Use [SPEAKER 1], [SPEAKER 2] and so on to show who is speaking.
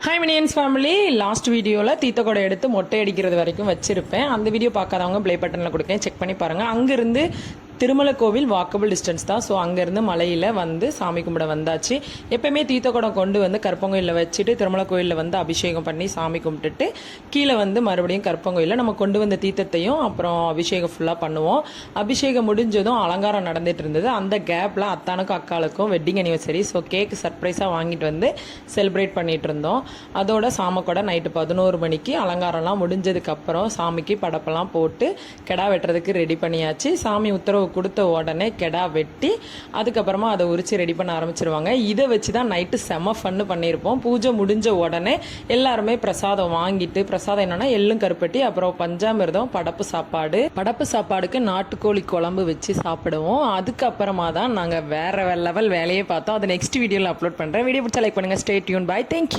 [SPEAKER 1] Hi minions family. Last வீடியோவில் தீத்த கொடை எடுத்து மொட்டை அடிக்கிறது வரைக்கும் வச்சுருப்பேன். அந்த வீடியோ பார்க்காதவங்க ப்ளே பட்டனில் கொடுக்கேன், செக் பண்ணி பாருங்கள். அங்கேருந்து திருமலை கோவில் வாக்கபிள் டிஸ்டன்ஸ் தான். ஸோ அங்கேருந்து மலையில் வந்து சாமி கும்பிட வந்தாச்சு. எப்போயுமே தீத்த குடம் கொண்டு வந்து கற்பங்கோயிலில் வச்சுட்டு திருமலை கோயிலில் வந்து அபிஷேகம் பண்ணி சாமி கும்பிட்டுட்டு கீழே வந்து மறுபடியும் கற்பங்கோயிலில் நம்ம கொண்டு வந்த தீத்தத்தையும் அப்புறம் அபிஷேகம் ஃபுல்லாக பண்ணுவோம். அபிஷேகம் முடிஞ்சதும் அலங்காரம் நடந்துட்டு இருந்தது. அந்த கேப்பில் அத்தானுக்கும் அக்காளுக்கும் வெட்டிங் அனிவர்சரி. ஸோ கேக் சர்ப்ரைஸாக வாங்கிட்டு வந்து செலிப்ரேட் பண்ணிகிட்டு இருந்தோம். அதோட சாமக்கொடை நைட்டு 11 மணிக்கு அலங்காரம்லாம் முடிஞ்சதுக்கப்புறம் சாமிக்கு படப்பெல்லாம் போட்டு கெடா வெட்டுறதுக்கு ரெடி பண்ணியாச்சு. சாமி உத்தரவு கொடுத்த உடனே கெடா வெட்டி அதுக்கப்புறமா அதை உரிச்சு ரெடி பண்ண ஆரம்பிச்சிருவாங்க. இதை வச்சு தான் நைட்டு செம ஃபன்னு பண்ணியிருப்போம். பூஜை முடிஞ்ச உடனே எல்லாருமே பிரசாதம் வாங்கிட்டு, பிரசாதம் என்னன்னா எள்ளும் கருப்பட்டி, அப்புறம் பஞ்சாமிர்தம், படப்பு சாப்பாடு. படப்பு சாப்பாடுக்கு நாட்டுக்கோழி குழம்பு வச்சு சாப்பிடுவோம். அதுக்கப்புறமா தான் நாங்கள் வேற லெவல் வேலையை பார்த்தோம். அதை நெக்ஸ்ட் வீடியோவில் அப்லோட் பண்ணுறேன். வீடியோ பிடிச்சா லைக் பண்ணுங்கள். Stay tune. பை. தேங்க்யூ.